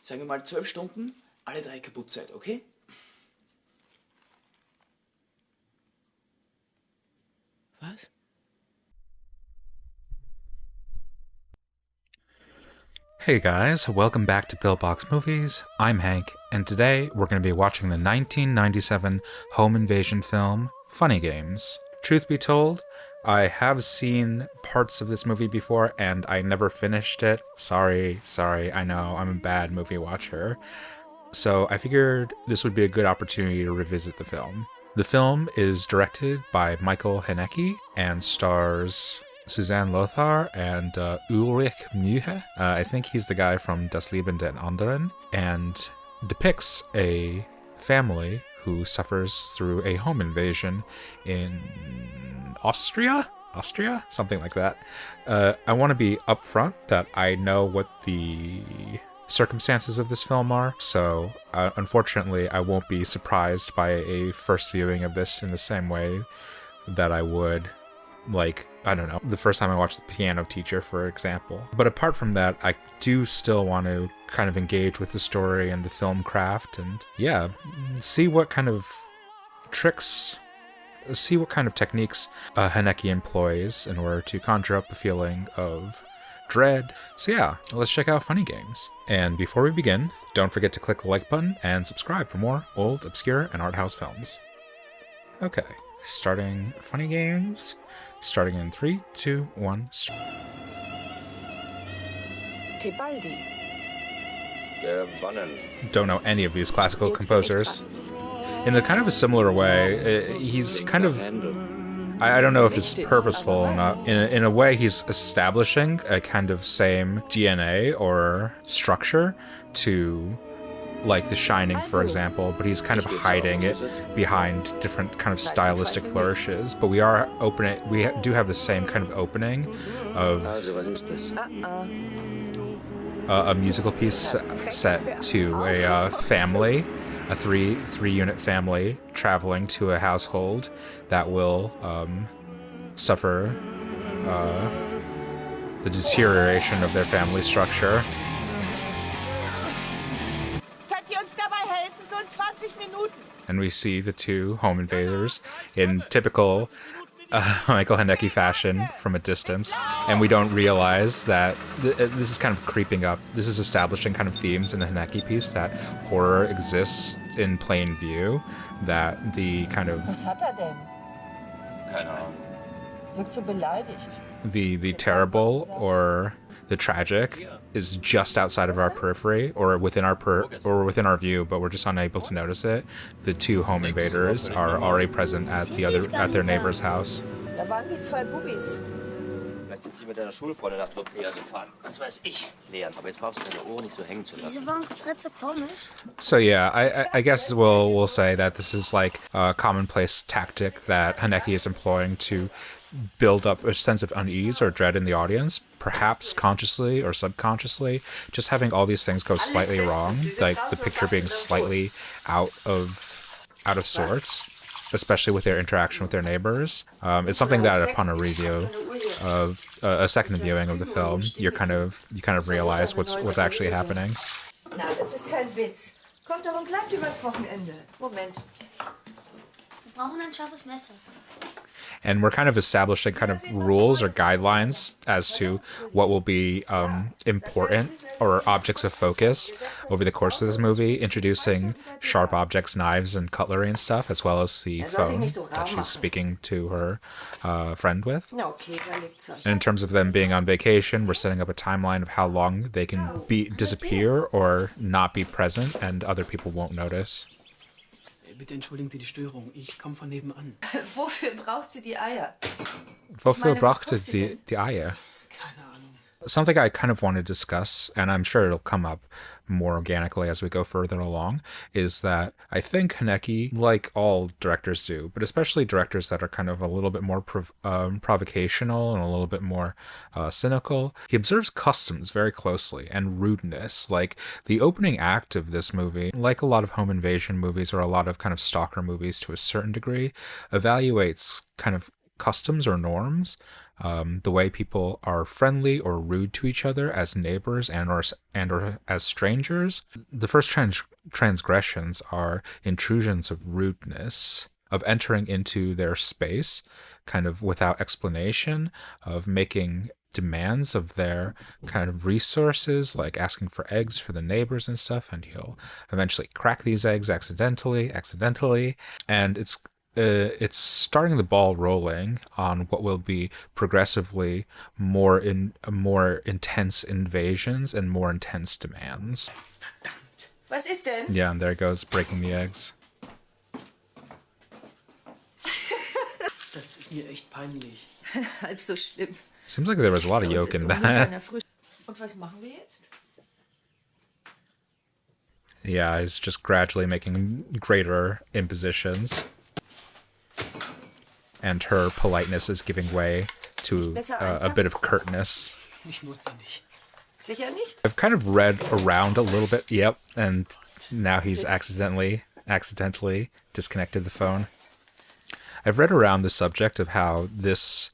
sagen wir mal 12 Stunden, alle 3 kaputt seid, okay? Was? Hey guys, welcome back to Pillbox Movies. I'm Hank, and today we're going to be watching the 1997 home invasion film, Funny Games. Truth be told, I have seen parts of this movie before, and I never finished it. Sorry, I know, I'm a bad movie watcher. So I figured this would be a good opportunity to revisit the film. The film is directed by Michael Haneke and stars Susanne Lothar and Ulrich Mühe. I think he's the guy from Das Leben den Anderen, and depicts a family who suffers through a home invasion in Austria? Something like that. I want to be upfront that I know what the circumstances of this film are, so unfortunately I won't be surprised by a first viewing of this in the same way that I would, like, I don't know, the first time I watched The Piano Teacher, for example. But apart from that, I do still want to kind of engage with the story and the film craft, and yeah, see what kind of techniques Haneke employs in order to conjure up a feeling of dread. So yeah, let's check out Funny Games. And before we begin, don't forget to click the like button and subscribe for more old, obscure, and art house films. Okay, starting Funny Games. Starting in 3, 2, 1, start. Tibaldi. Don't know any of these classical composers. In a kind of a similar way, he's kind of, I don't know if it's purposeful or not. In a way, he's establishing a kind of same DNA or structure to, like, The Shining, for example, but he's kind of hiding it behind different kind of stylistic flourishes. But we do have the same kind of opening of a musical piece set to a family, a three-unit family traveling to a household that will suffer the deterioration of their family structure. And we see the two home invaders in typical Michael Haneke fashion from a distance, and we don't realize that this is kind of creeping up. This is establishing kind of themes in the Haneke piece, that horror exists in plain view, that the kind of... Was hat denn? Keine Ahnung. Wirkt so beleidigt. The terrible or the tragic is just outside of our periphery, or within our view, but we're just unable to notice it. The two home invaders are already present at their neighbor's house. Da waren die 2 Bubis. Vielleicht ist sie mit deiner Schulfreundin nach Tropea gefahren. Was weiß ich. Leon, aber jetzt brauchst du deine Ohren nicht so hängen zu lassen. Diese waren Fritze komisch. So yeah, I guess we'll say that this is like a commonplace tactic that Haneke is employing to build up a sense of unease or dread in the audience, perhaps consciously or subconsciously, just having all these things go slightly wrong, like the picture being slightly out of sorts, especially with their interaction with their neighbors. It's something that upon a review of a second viewing of the film, you kind of realize what's actually happening. Na, das ist kein Witz. Kommt doch und bleibt übers Wochenende. Moment. Wir brauchen ein scharfes Messer. And we're kind of establishing kind of rules or guidelines as to what will be important or objects of focus over the course of this movie, introducing sharp objects, knives, and cutlery and stuff, as well as the phone that she's speaking to her friend with. And in terms of them being on vacation, we're setting up a timeline of how long they can disappear or not be present, and other people won't notice. Bitte entschuldigen Sie die Störung, ich komme von nebenan. Wofür braucht sie die Eier? Wofür brauchte sie die Eier? Keine Ahnung. Something I kind of want to discuss, and I'm sure it'll come up more organically as we go further along, is that I think Haneke, like all directors do, but especially directors that are kind of a little bit more provocational and a little bit more cynical, he observes customs very closely and rudeness. Like the opening act of this movie, like a lot of home invasion movies or a lot of kind of stalker movies to a certain degree, evaluates kind of customs or norms, the way people are friendly or rude to each other as neighbors and or as strangers. The first transgressions are intrusions of rudeness, of entering into their space kind of without explanation, of making demands of their kind of resources, like asking for eggs for the neighbors and stuff, and he'll eventually crack these eggs accidentally, and it's starting the ball rolling on what will be progressively more intense invasions and more intense demands. Was ist denn? Yeah, and there it goes, breaking the eggs. Das ist mir echt peinlich. Halb so schlimm. Seems like there was a lot of yolk in that. Und was machen wir jetzt? Yeah, he's just gradually making greater impositions. And her politeness is giving way to a bit of curtness. Nicht notwendig. Sicher nicht? I've kind of read around a little bit, yep, and now he's accidentally disconnected the phone. I've read around the subject of how this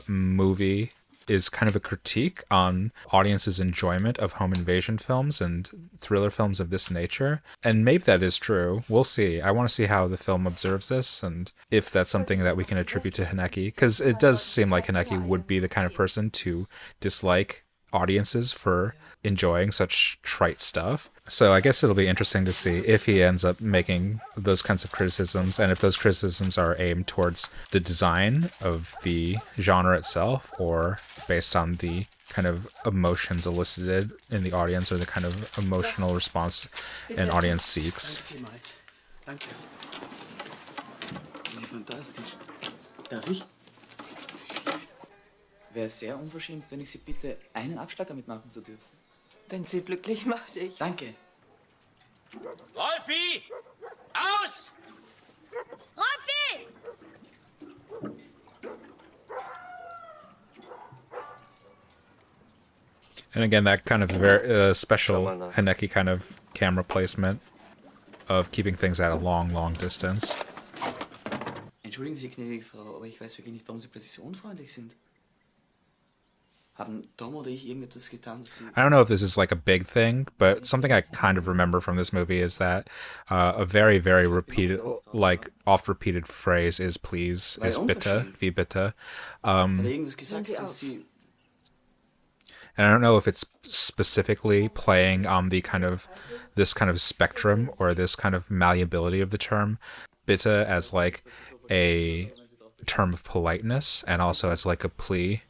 movie is kind of a critique on audiences' enjoyment of home invasion films and thriller films of this nature. And maybe that is true. We'll see. I want to see how the film observes this and if that's something that we can attribute to Haneke. Because it does seem like Haneke would be the kind of person to dislike audiences for enjoying such trite stuff. So I guess it'll be interesting to see if he ends up making those kinds of criticisms, and if those criticisms are aimed towards the design of the genre itself, or based on the kind of emotions elicited in the audience, or the kind of emotional response an audience seeks. Danke vielmals. Danke. Sie fantastisch. Darf ich? Wäre sehr unverschämt, wenn ich Sie bitte, einen Abschlag damit machen zu dürfen. Wenn sie glücklich macht, ich. Danke. Rolfi! Aus! Rolfi! And again, that kind of very special Haneke kind of camera placement of keeping things at a long, long distance. Entschuldigen Sie, gnädige Frau, aber ich weiß wirklich nicht, warum Sie plötzlich so unfreundlich sind. Haben Tom oder ich irgendetwas getan, dass Sie... I don't know if this is like a big thing, but something I kind of remember from this movie is that a very, very repeated, like oft-repeated phrase is please, is bitte, wie bitte. Hat irgendwas gesagt, dass Sie... And I don't know if it's specifically playing on the kind of, this kind of spectrum or this kind of malleability of the term bitte as like a term of politeness and also as like a plea.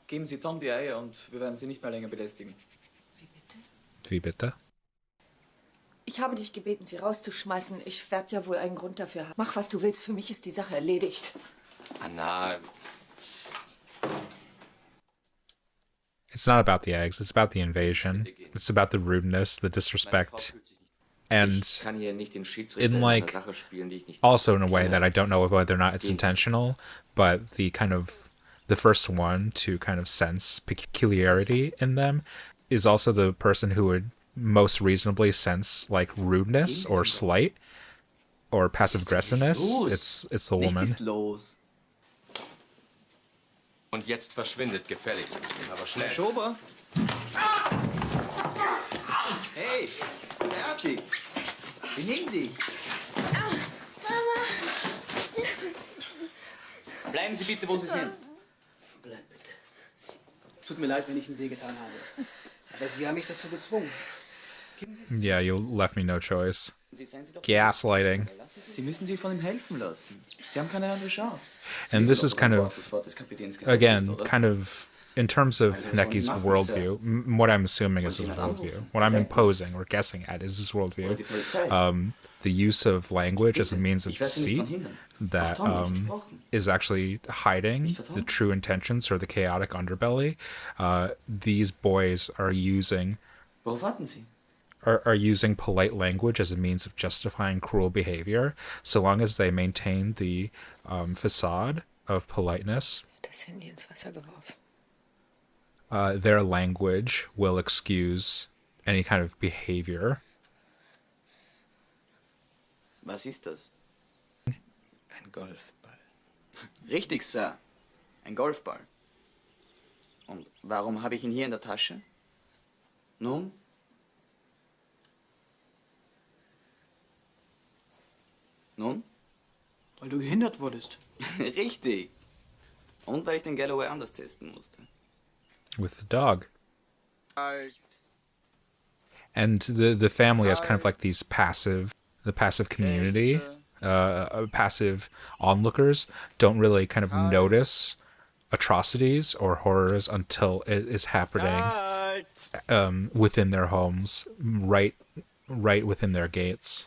Geben Sie Tom die Eier und wir werden Sie nicht mehr länger belästigen. Wie bitte? Ich habe dich gebeten, sie rauszuschmeißen. Ich werde ja wohl einen Grund dafür haben. Mach, was du willst. Für mich ist die Sache erledigt. Anna, It's not about the eggs, it's about the invasion. It's about the rudeness, the disrespect. And kann hier nicht den Schiedsrichter in in einer like, Sache spielen, die ich nicht also in a way that I don't know whether or not it's intentional, but the kind of, the first one to kind of sense peculiarity in them is also the person who would most reasonably sense like rudeness or slight or passive aggressiveness. It's the woman. Nichts ist los. Und jetzt verschwindet gefälligst. Aber schnell. Schober! Hey, fertig! Benimm dich! Bleiben Sie bitte, wo Sie sind. Bleib bitte. Tut mir leid, wenn ich Ihnen wehgetan habe. Aber Sie haben mich dazu gezwungen. Yeah, you left me no choice. Seien Sie doch Gaslighting. Sie müssen sich von ihm helfen lassen. Sie haben keine andere Chance. And this is kind of, Das Wort des Kapitäns Gesetz again, ist, oder? kind of, in terms of Haneke's worldview, what I'm assuming is his worldview, what I'm imposing or guessing at is his Oder worldview, die Polizei. the use of language as a means of Ich werde Sie nicht deceit daran hindern. that Tom, nicht gesprochen. is actually hiding the true intentions or the chaotic underbelly. These boys are using Worauf warten Sie? are using polite language as a means of justifying cruel behavior, so long as they maintain the facade of politeness. Das Handy ins Wasser geworfen. Their language will excuse any kind of behavior. Was ist das? Ein Golfball. Richtig, Sir. Ein Golfball. Und warum habe ich ihn hier in der Tasche? Nun? Nun? Weil du gehindert wurdest. Richtig. Und weil ich den Galloway anders testen musste. with the dog. And the family has kind of like these passive community, passive onlookers don't really kind of notice atrocities or horrors until it is happening within their homes, right within their gates.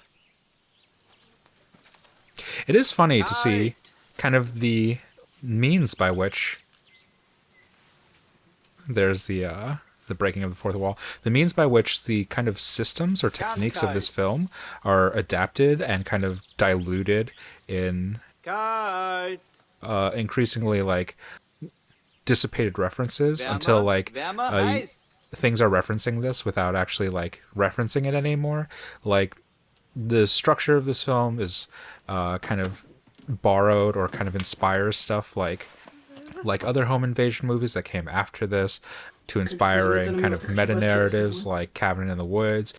It is funny to see kind of the means by which there's the breaking of the fourth wall, the means by which the kind of systems or techniques of this film are adapted and kind of diluted in increasingly like dissipated references until like things are referencing this without actually like referencing it anymore. Like the structure of this film is kind of borrowed or kind of inspires stuff like other home invasion movies that came after this, to inspiring kind of meta-narratives like Cabin in the Woods.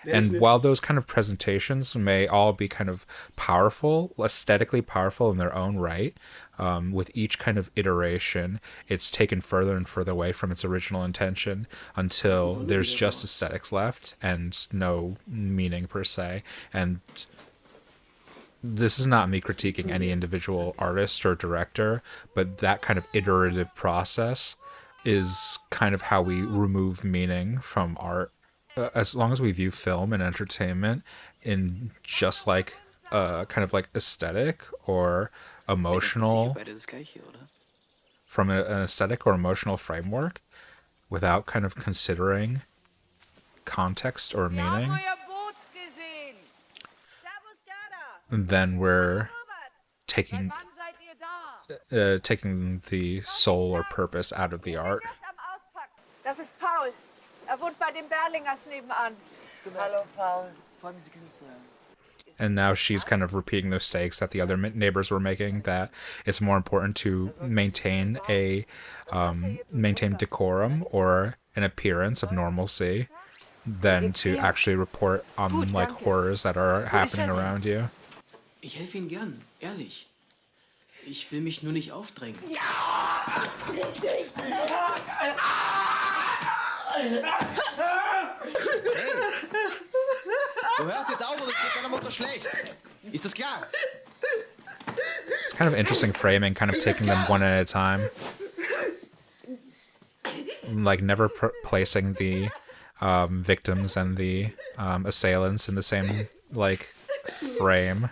And while those kind of presentations may all be kind of powerful, aesthetically powerful in their own right, with each kind of iteration, it's taken further and further away from its original intention until there's just aesthetics left and no meaning per se. And this is not me critiquing any individual artist or director, but that kind of iterative process is kind of how we remove meaning from art. As long as we view film and entertainment in just like kind of like aesthetic or emotional, from an aesthetic or emotional framework, without kind of considering context or meaning, then we're taking the soul or purpose out of the art. Das ist Paul. Wohnt bei den Berlingers nebenan. Hallo, Paul. Freut mich, Sie kennenzulernen. And now she's kind of repeating those mistakes that the other neighbors were making, that it's more important to maintain decorum or an appearance of normalcy than to actually report on like horrors that are happening around you. Ich helfe Ihnen gern, ehrlich. Ich will mich nur nicht aufdrängen. Du hörst jetzt auf, oder es geht deiner Mutter schlecht. Ist das klar? It's kind of interesting framing, kind of taking them one at a time. Like never placing the victims and the assailants in the same like frame.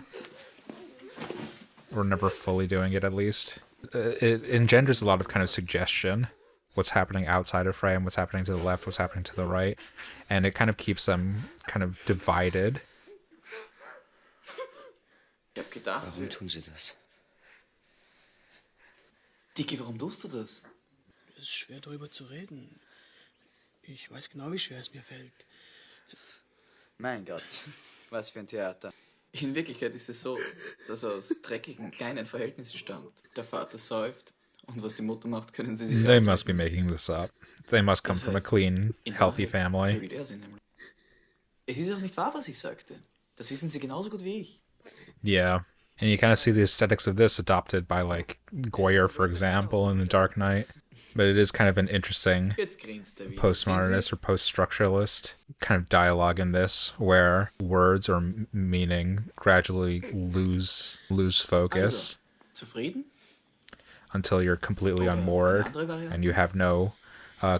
Or never fully doing it, at least. It engenders a lot of kind of suggestion. What's happening outside of frame, what's happening to the left, what's happening to the right. And it kind of keeps them kind of divided. Ich hab gedacht... Warum tun Sie das? Dicke, warum tust du das? Es ist schwer, darüber zu reden. Ich weiß genau, wie schwer es mir fällt. Mein Gott, was für ein Theater. In Wirklichkeit ist es so, dass er aus dreckigen, kleinen Verhältnissen stammt. Der Vater säuft und was die Mutter macht, können Sie sich... They must be making this up. They must come from a clean, healthy family. Vögelt er sie nämlich. Es ist auch nicht wahr, was ich sagte. Das wissen Sie genauso gut wie ich. Yeah. And you kind of see the aesthetics of this adopted by like Goyer, for example, in The Dark Knight. But it is kind of an interesting Jetzt grinst er wieder. postmodernist or post-structuralist kind of dialogue in this, where words or meaning gradually lose focus Also, zufrieden? until you're completely unmoored and you have no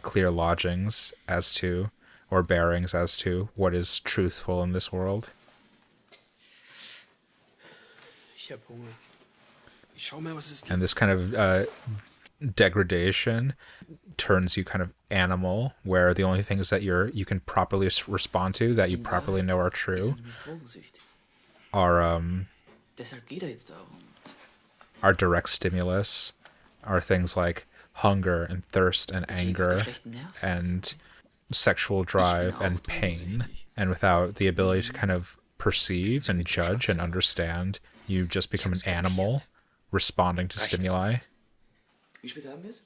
clear lodgings as to, or bearings as to, what is truthful in this world. Ich hab Hunger. Ich schau mal, was es gibt. And this kind of degradation turns you kind of animal, where the only things that you can properly respond to, that you properly know are true, Ist nämlich drogensüchtig. are Deshalb geht er jetzt darum. our direct stimulus, are things like hunger and thirst and anger and sexual drive and pain. And without the ability to kind of perceive and judge and understand, You just become an animal responding to stimuli. Wie spät haben wir es?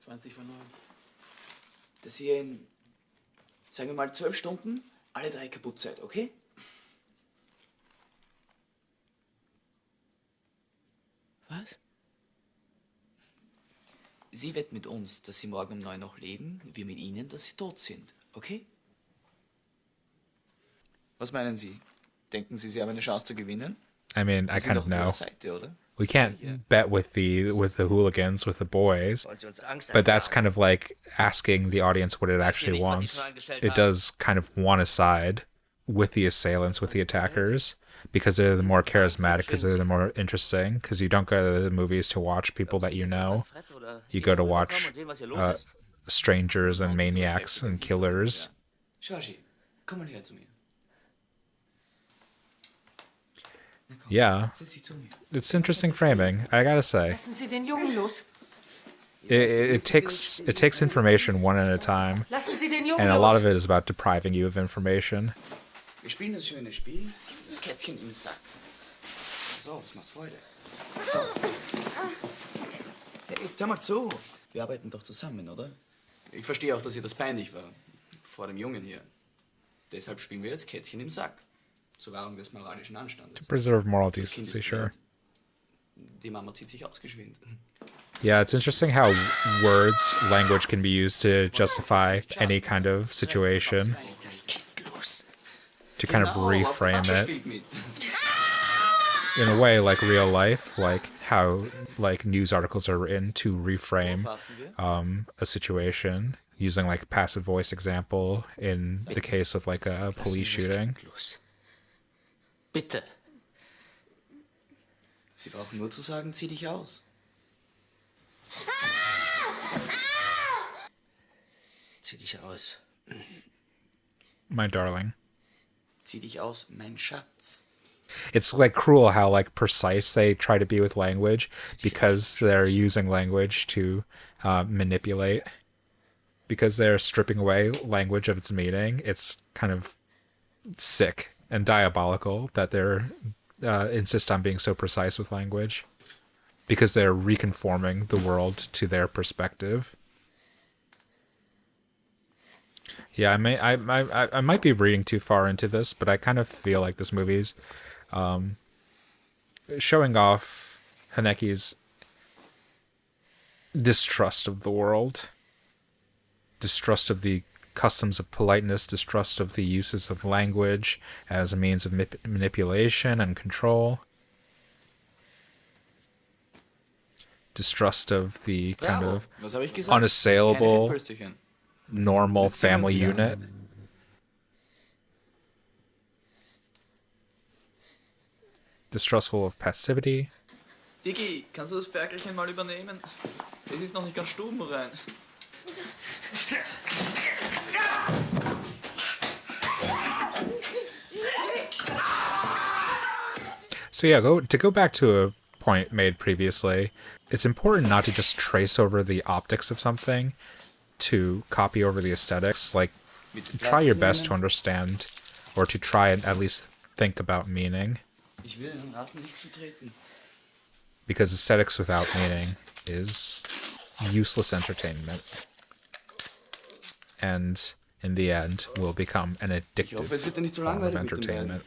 20 vor 9. Dass ihr in, sagen wir mal, 12 Stunden alle 3 kaputt seid, okay? Was? Sie wetten mit uns, dass Sie morgen um 9 noch leben, wir mit Ihnen, dass Sie tot sind, okay? Was meinen Sie? Denken Sie, Sie haben eine Chance zu gewinnen? I mean, Sie I sind kind auf of know. unserer Seite, oder? We can't bet with the hooligans, with the boys, Wollen Sie uns Angst but that's einjagen? kind of like asking the audience what it actually wants. It does kind of want to side with the assailants, with the attackers, because they're the more charismatic, because they're the more interesting, because you don't go to the movies to watch people that you know. You go to watch strangers and maniacs and killers. Georgie, komm mal her zu mir. Yeah, Setz dich zu mir. it's interesting framing, I gotta say. Lassen Sie den Jungen los. It takes information one at a time, Lassen Sie den Jungen and a lot los. of it is about depriving you of information. Wir spielen das schöne Spiel, das Kätzchen im Sack. So, das macht Freude. So. Hey, jetzt hör mal zu. Wir arbeiten doch zusammen, oder? Ich verstehe auch, dass ihr das peinlich war. Vor dem Jungen hier. Deshalb spielen wir jetzt Kätzchen im Sack. Zur Wahrung des moralischen Anstandes. Preserve moral Das Kind decency, ist sure. blöd. Die Mama zieht sich aus geschwind. Yeah, it's interesting how words, language can be used to justify any kind of situation, Das Kind los. to kind of Genau, auch der reframe Papa it spielt mit. in a way like real life, like how like news articles are written to reframe Worauf warten wir? a situation using like passive voice example in the case of like a police Lassen wir das shooting. Kind los. Bitte. Sie brauchen nur zu sagen, zieh dich aus. Zieh dich aus. My darling. Zieh dich aus, mein Schatz. It's like cruel how like precise they try to be with language because they're using language to manipulate, because they're stripping away language of its meaning. It's kind of sick and diabolical that they're insist on being so precise with language, because they're reconforming the world to their perspective. Yeah, I might be reading too far into this, but I kind of feel like this movie's showing off Haneke's distrust of the world, distrust of the customs of politeness, distrust of the uses of language as a means of manipulation and control, distrust of the kind Bravo. of Was habe ich gesagt? unassailable, Keine Fettpölsterchen. normal Jetzt sehen wir family uns wieder. unit. Distrustful of passivity. Digi, kannst du das Ferkelchen mal übernehmen? Es ist noch nicht ganz stubenrein. So yeah, to go back to a point made previously, it's important not to just trace over the optics of something to copy over the aesthetics. Like, try your best to understand, or to try and at least think about meaning, Ich will Ihnen raten, nicht zu treten. because aesthetics without meaning is useless entertainment, and in the end will become an Ich hoffe, es wird dir addictive nicht so form of langweilig mit den beiden. entertainment.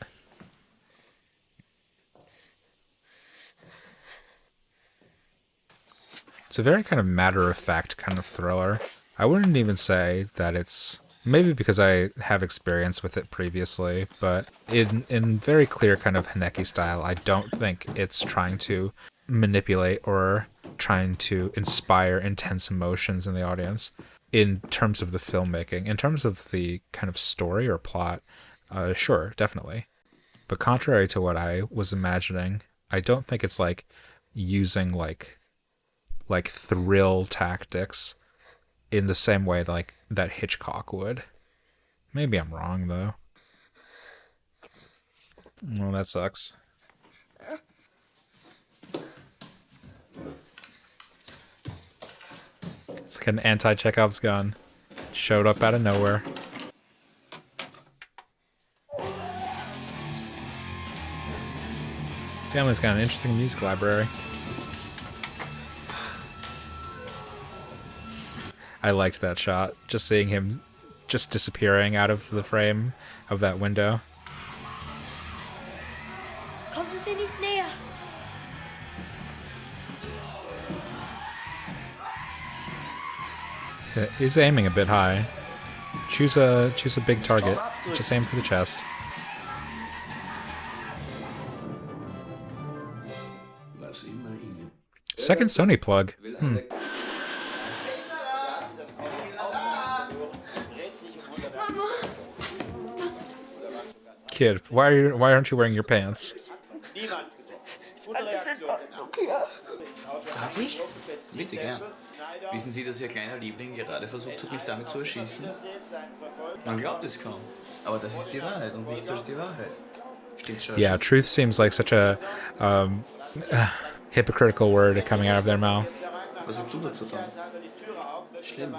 It's a very kind of matter-of-fact kind of thriller. I wouldn't even say that it's... Maybe because I have experience with it previously, but in very clear kind of Haneke style, I don't think it's trying to manipulate or trying to inspire intense emotions in the audience in terms of the filmmaking. In terms of the kind of story or plot, sure, definitely. But contrary to what I was imagining, I don't think it's like using like thrill tactics in the same way like that Hitchcock would. Maybe I'm wrong though. Well, that sucks. It's like an anti-Chekhov's gun. Showed up out of nowhere. Family's got an interesting music library. I liked that shot. Just seeing him just disappearing out of the frame of that window. Kommen Sie nicht näher. He's aiming a bit high. Choose a big target. Just aim for the chest. Second Sony plug. Kid, why aren't you wearing your pants? Darf ich? Bitte, gern. Wissen Sie, dass Ihr kleiner Liebling gerade versucht hat, mich damit zu erschießen? Man glaubt es kaum. Aber das ist die Wahrheit und nichts als die Wahrheit. Stimmt's schon? Yeah, truth seems like such a hypocritical word coming out of their mouth. Was sagst du dazu, Tom? Schlimm.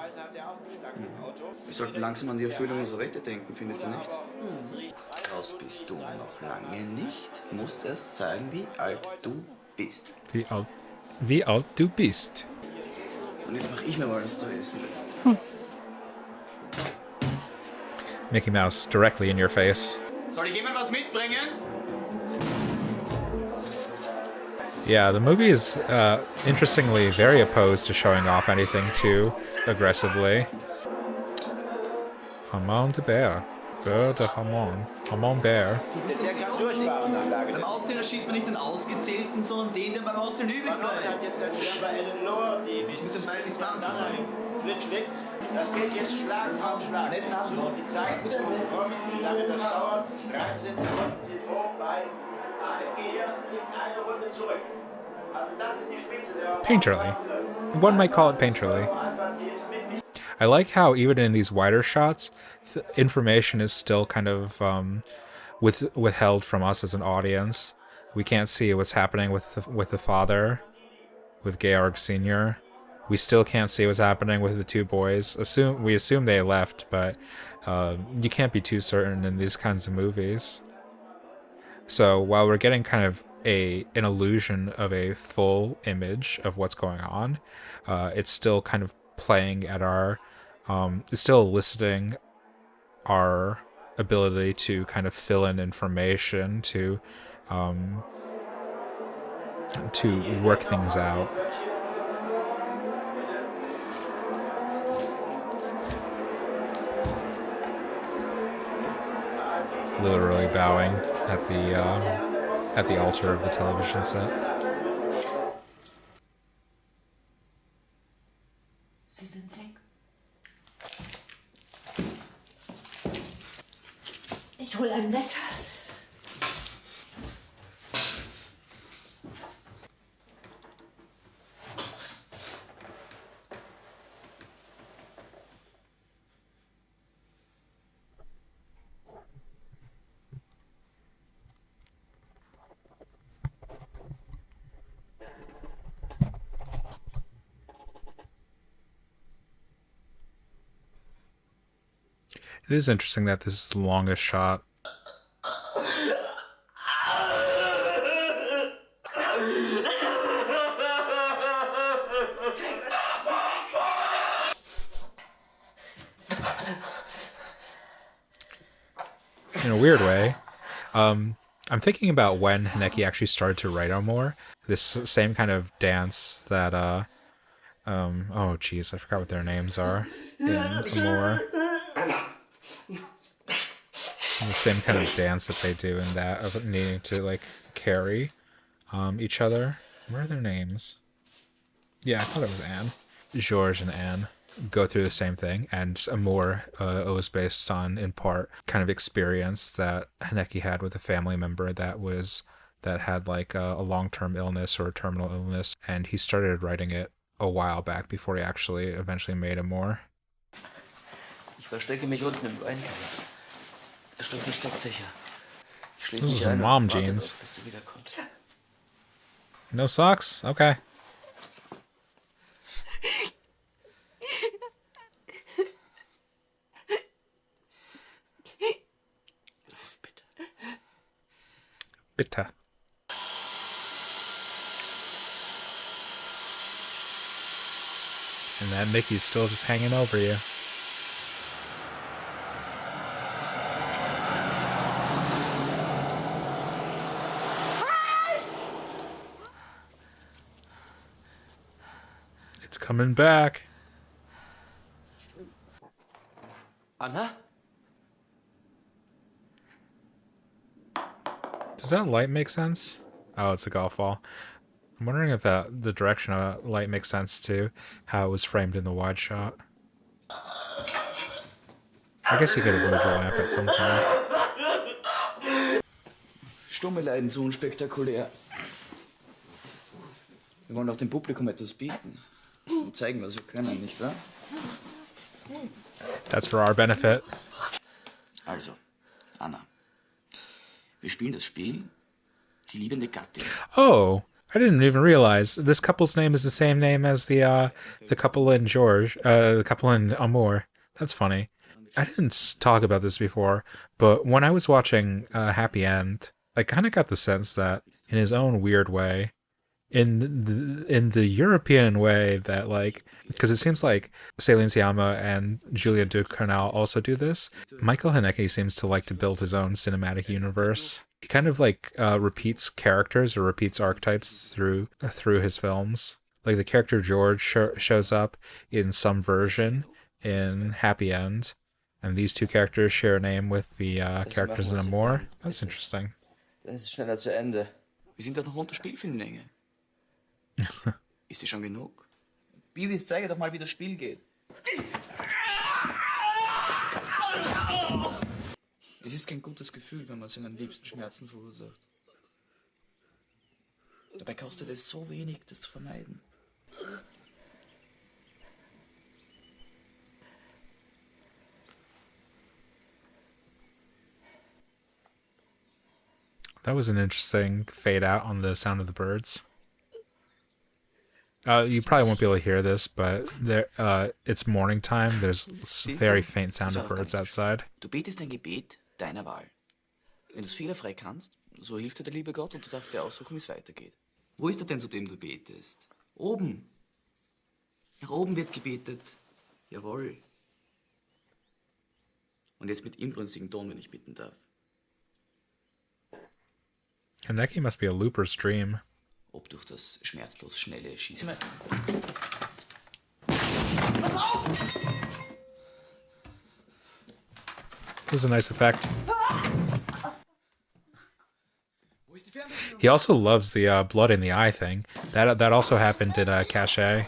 Wir sollten langsam an die Erfüllung unserer Wette denken, findest du nicht? Raus bist du noch lange nicht. Du musst erst zeigen, wie alt du bist. Wie alt du bist. Und jetzt mach ich mir mal was zu essen. Mickey Mouse directly in your face. Soll ich jemand was mitbringen? Yeah, the movie is interestingly very opposed to showing off anything too aggressively. Hamon de Bear. Beurre de Hamon. Hamon Bear. Beim Auszählen schießt man nicht den Ausgezählten, sondern den, der beim Auszählen übrig bleibt. Das ist mit den beiden nichts mehr anzufangen. Das geht jetzt Schlag auf Schlag. So, die Zeit ist gekommen, wie lange das dauert. 13 Sekunden sind vorbei. Gehe eine Runde zurück. Also das ist die Spitze der... Painterly. One might call it painterly. I like how even in these wider shots, information is still kind of withheld from us as an audience. We can't see what's happening with the father, with Georg Sr. We still can't see what's happening with the two boys. We assume they left, but you can't be too certain in these kinds of movies. So while we're getting kind of an illusion of a full image of what's going on, it's still kind of playing at our, it's still eliciting our ability to kind of fill in information, to work things out. Literally bowing at the altar of the television set. Sie sind weg. Ich hol ein Messer. It is interesting that this is the longest shot. In a weird way. I'm thinking about when Haneke actually started to write more. This same kind of dance that oh geez, I forgot what their names are in Amor. The same kind of dance that they do in that, of needing to like carry each other. What are their names? Yeah, I thought it was Anne. Georges and Anne go through the same thing, and Amor was based on, in part, kind of experience that Haneke had with a family member that had like a long-term illness or a terminal illness, and he started writing it a while back before he actually eventually made Amor. Ich verstecke mich unten im Weinkeller. Der Schlüssel steckt sicher. Ich schließe Those mich are ein mom und warte jeans. darauf, bis du wiederkommst. No socks? Okay. Bitte. Bitte. And that Mickey's still just hanging over you. It's coming back. Anna? Does that light make sense? Oh, it's a golf ball. I'm wondering if the direction of that light makes sense too, how it was framed in the wide shot. I guess you could have moved the lamp at some time. Stumme Leiden so unspektakulär. Wir wollen auch dem Publikum etwas bieten. Und zeigen, was wir können, nicht wahr? That's for our benefit. Also, Anna. Wir spielen das Spiel Die liebende Gattin. Oh, I didn't even realize this couple's name is the same name as the couple in the couple in Amour. That's funny. I didn't talk about this before, but when I was watching Happy End, I kind of got the sense that, in his own weird way, in the European way, that like, because it seems like Céline Sciamma and Julia Ducournau also do this. Michael Haneke seems to like to build his own cinematic universe. He kind of like repeats characters or repeats archetypes through his films. Like the character George shows up in some version in Happy End, and these two characters share a name with the characters in Amour. That's interesting. Das ist schneller zu Ende. Wir sind doch noch unter Spielfilmlänge. Ist die schon genug? Beavis, zeige doch mal, wie das Spiel geht. Es ist kein gutes Gefühl, wenn man seinen Liebsten Schmerzen verursacht. Dabei kostet es so wenig, das zu vermeiden. That was an interesting fade out on the sound of the birds. You probably won't be able to hear this, but there, it's morning time. There's very faint sound of birds outside. Du betest ein Gebet deiner Wahl. Wenn du es fehlerfrei kannst, so hilft dir der liebe Gott und du darfst dir aussuchen, wie es weitergeht. Wo ist er denn, zu dem du betest? Oben. Nach oben wird gebetet. Jawohl. Und jetzt mit inbrünstigen Ton, wenn ich bitten darf. Haneke must be a looper's dream. Ob durch das schmerzlos schnelle Schießen. It was a nice effect. He also loves the blood in the eye thing. That also happened in Cachet.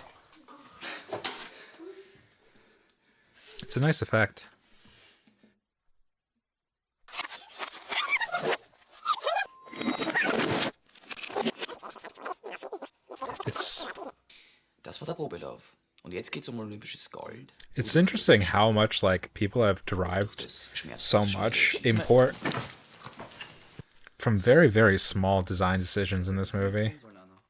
It's a nice effect. Das war der Probelauf. Und jetzt geht's olympisches Gold. It's interesting how much like people have derived so much import from very, very small design decisions in this movie.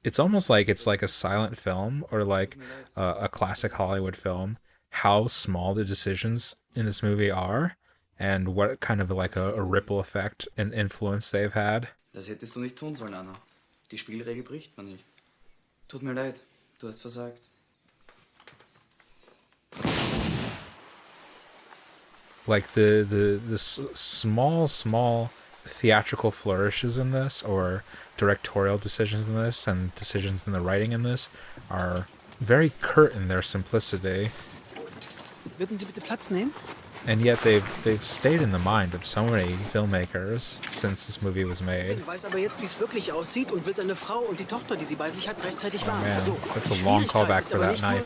It's almost like it's like a silent film or like a classic Hollywood film. How small the decisions in this movie are and what kind of like a ripple effect and influence they've had. Das hättest du nicht tun sollen, Anna. Die Spielregel bricht man nicht. Tut mir leid, du hast versagt. Like the small theatrical flourishes in this, or directorial decisions in this, and decisions in the writing in this, are very curt in their simplicity. Würden Sie bitte Platz nehmen? And yet they've stayed in the mind of so many filmmakers since this movie was made. Ich weiß aber jetzt, wie es wirklich aussieht und will seine Frau und die Tochter, die sie bei sich hat, rechtzeitig warnen. Man, Also, that's die a long Schwierigkeit callback ist for aber that nicht nur knife.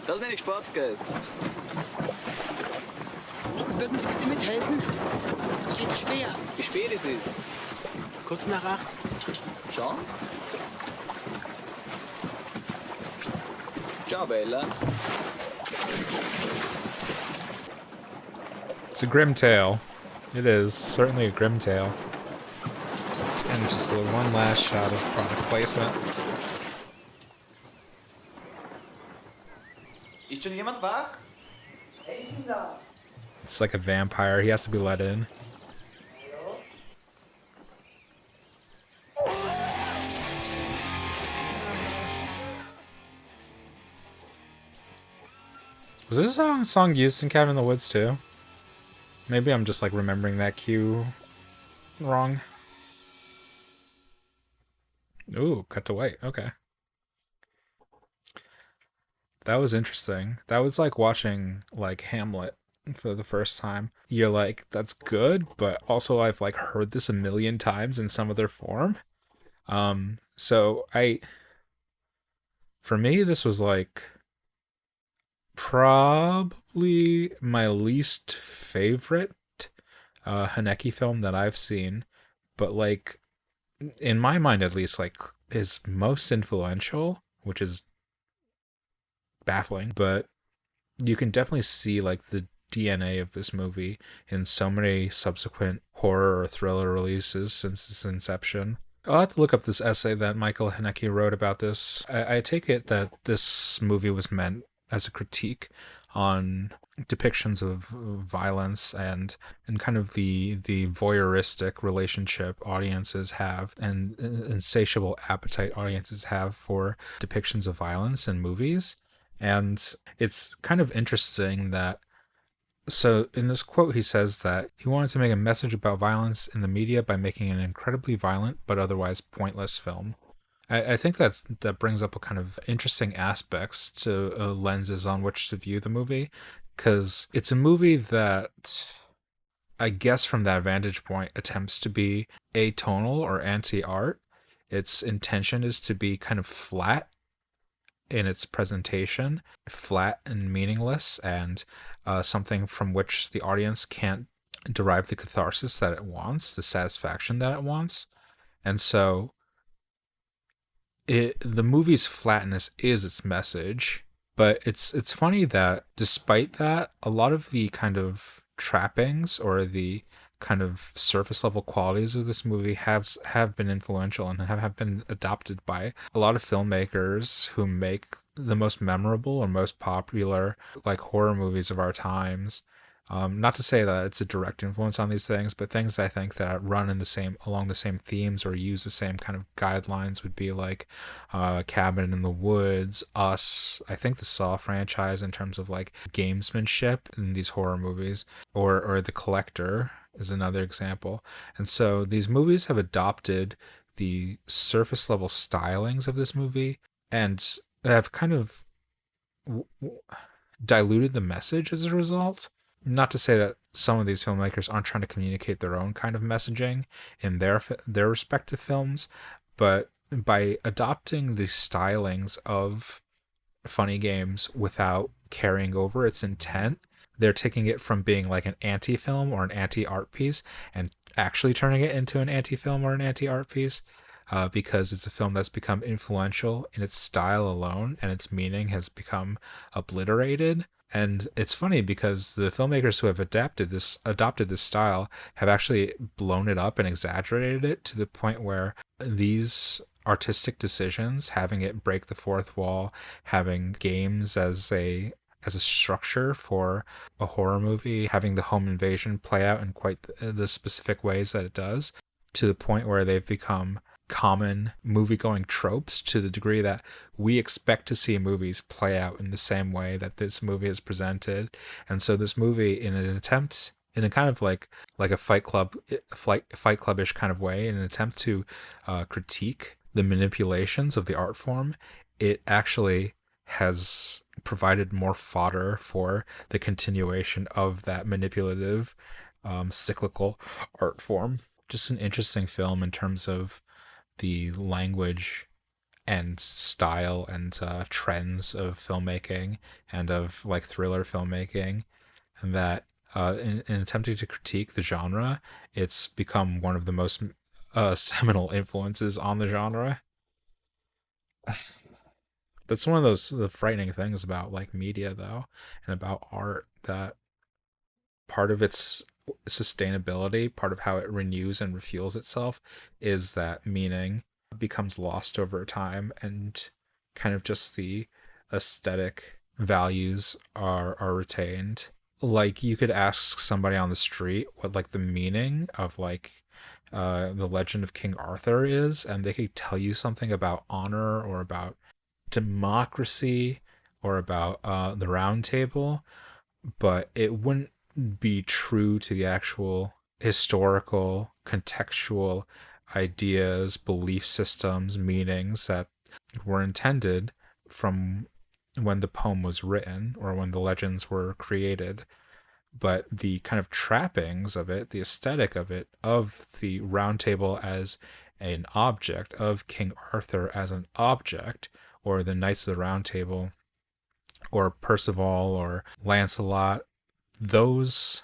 Das nenne ich Sportsgeist. Würden Sie bitte mithelfen? Es geht schwer. Wie spät ist es? Kurz nach 8. Schon? Ciao, Bella. It's a grim tale. It is certainly a grim tale. And just one last shot of product placement. Ist schon jemand wach? It's like a vampire. He has to be let in. Was this song used in Cabin in the Woods too? Maybe I'm just like remembering that cue wrong. Ooh, cut to white. Okay. That was interesting. That was like watching like Hamlet for the first time. You're like, that's good, but also I've like heard this a million times in some other form. So for me, this was like probably my least favorite Haneke film that I've seen, but like in my mind at least, like his most influential, which is baffling, but you can definitely see like the DNA of this movie in so many subsequent horror or thriller releases since its inception. I'll have to look up this essay that Michael Haneke wrote about this. I take it that this movie was meant as a critique on depictions of violence and kind of the voyeuristic relationship audiences have and insatiable appetite audiences have for depictions of violence in movies. And it's kind of interesting that, so in this quote, he says that he wanted to make a message about violence in the media by making an incredibly violent but otherwise pointless film. I think that brings up a kind of interesting aspects to lenses on which to view the movie, because it's a movie that, I guess from that vantage point, attempts to be atonal or anti-art. Its intention is to be kind of flat in its presentation, flat and meaningless, and something from which the audience can't derive the catharsis that it wants, the satisfaction that it wants. And so the movie's flatness is its message, but it's funny that despite that, a lot of the kind of trappings or the kind of surface level qualities of this movie have been influential and have been adopted by a lot of filmmakers who make the most memorable or most popular like horror movies of our times. Not to say that it's a direct influence on these things, but things I think that run along the same themes or use the same kind of guidelines would be like Cabin in the Woods, Us, I think the Saw franchise in terms of like gamesmanship in these horror movies, or The Collector is another example. And so these movies have adopted the surface level stylings of this movie and have kind of diluted the message as a result. Not to say that some of these filmmakers aren't trying to communicate their own kind of messaging in their respective films, but by adopting the stylings of Funny Games without carrying over its intent, they're taking it from being like an anti-film or an anti-art piece and actually turning it into an anti-film or an anti-art piece, because it's a film that's become influential in its style alone and its meaning has become obliterated. And it's funny because the filmmakers who have adopted this style have actually blown it up and exaggerated it to the point where these artistic decisions, having it break the fourth wall, having games as a structure for a horror movie, having the home invasion play out in quite the specific ways that it does, to the point where they've become common movie-going tropes to the degree that we expect to see movies play out in the same way that this movie is presented. And so this movie, in a kind of like a Fight Club-ish kind of way, in an attempt to critique the manipulations of the art form, it actually has provided more fodder for the continuation of that manipulative, cyclical art form. Just an interesting film in terms of the language and style and trends of filmmaking and of like thriller filmmaking, and that in attempting to critique the genre, it's become one of the most seminal influences on the genre. That's one of the frightening things about like media though, and about art, that part of its sustainability, part of how it renews and refuels itself, is that meaning becomes lost over time and kind of just the aesthetic values are retained. Like you could ask somebody on the street what like the meaning of like the Legend of King Arthur is, and they could tell you something about honor or about democracy or about the Round Table, but it wouldn't be true to the actual historical, contextual ideas, belief systems, meanings that were intended from when the poem was written or when the legends were created. But the kind of trappings of it, the aesthetic of it, of the Round Table as an object, of King Arthur as an object, or the Knights of the Round Table, or Percival, or Lancelot, those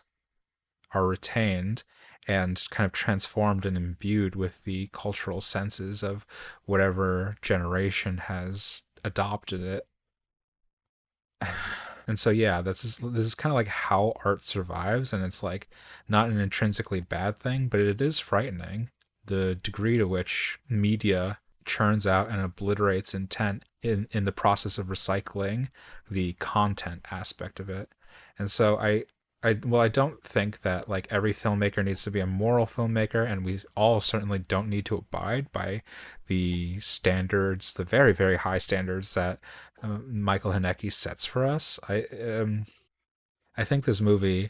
are retained and kind of transformed and imbued with the cultural senses of whatever generation has adopted it. And so, yeah, this is kind of like how art survives, and it's like not an intrinsically bad thing, but it is frightening, the degree to which media churns out and obliterates intent in the process of recycling the content aspect of it. And so I don't think that like every filmmaker needs to be a moral filmmaker, and we all certainly don't need to abide by the standards, the very, very high standards that Michael Haneke sets for us. I think this movie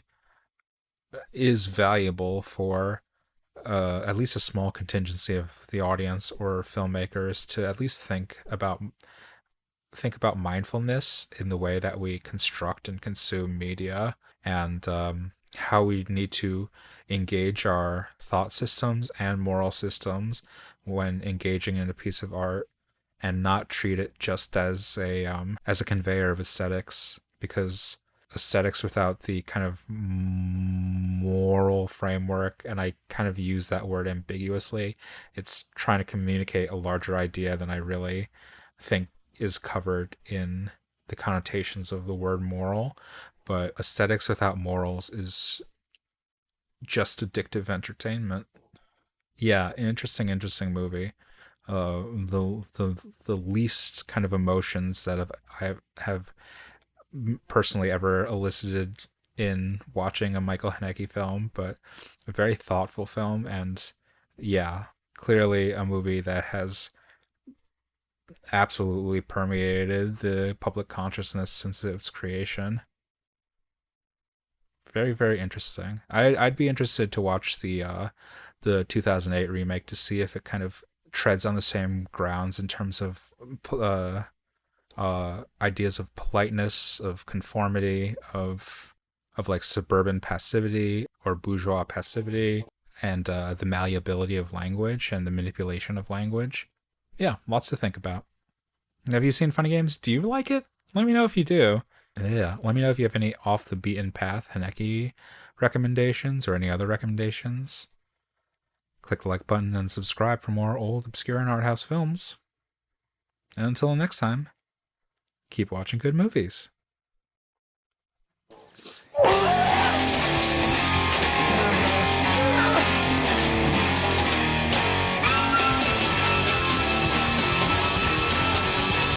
is valuable for at least a small contingency of the audience or filmmakers to at least think about mindfulness in the way that we construct and consume media, and how we need to engage our thought systems and moral systems when engaging in a piece of art, and not treat it just as a conveyor of aesthetics, because aesthetics without the kind of moral framework, and I kind of use that word ambiguously, it's trying to communicate a larger idea than I really think is covered in the connotations of the word moral. But aesthetics without morals is just addictive entertainment. Yeah, interesting movie. The least kind of emotions that I have personally ever elicited in watching a Michael Haneke film, but a very thoughtful film, and yeah, clearly a movie that has absolutely permeated the public consciousness since its creation. Very, very interesting. I'd be interested to watch the 2008 remake to see if it kind of treads on the same grounds in terms of ideas of politeness, of conformity, of like suburban passivity or bourgeois passivity, and the malleability of language and the manipulation of language. Yeah, lots to think about. Have you seen Funny Games? Do you like it? Let me know if you do. Yeah, let me know if you have any off the beaten path Haneke recommendations or any other recommendations. Click the like button and subscribe for more old, obscure, and art house films. And until next time, keep watching good movies.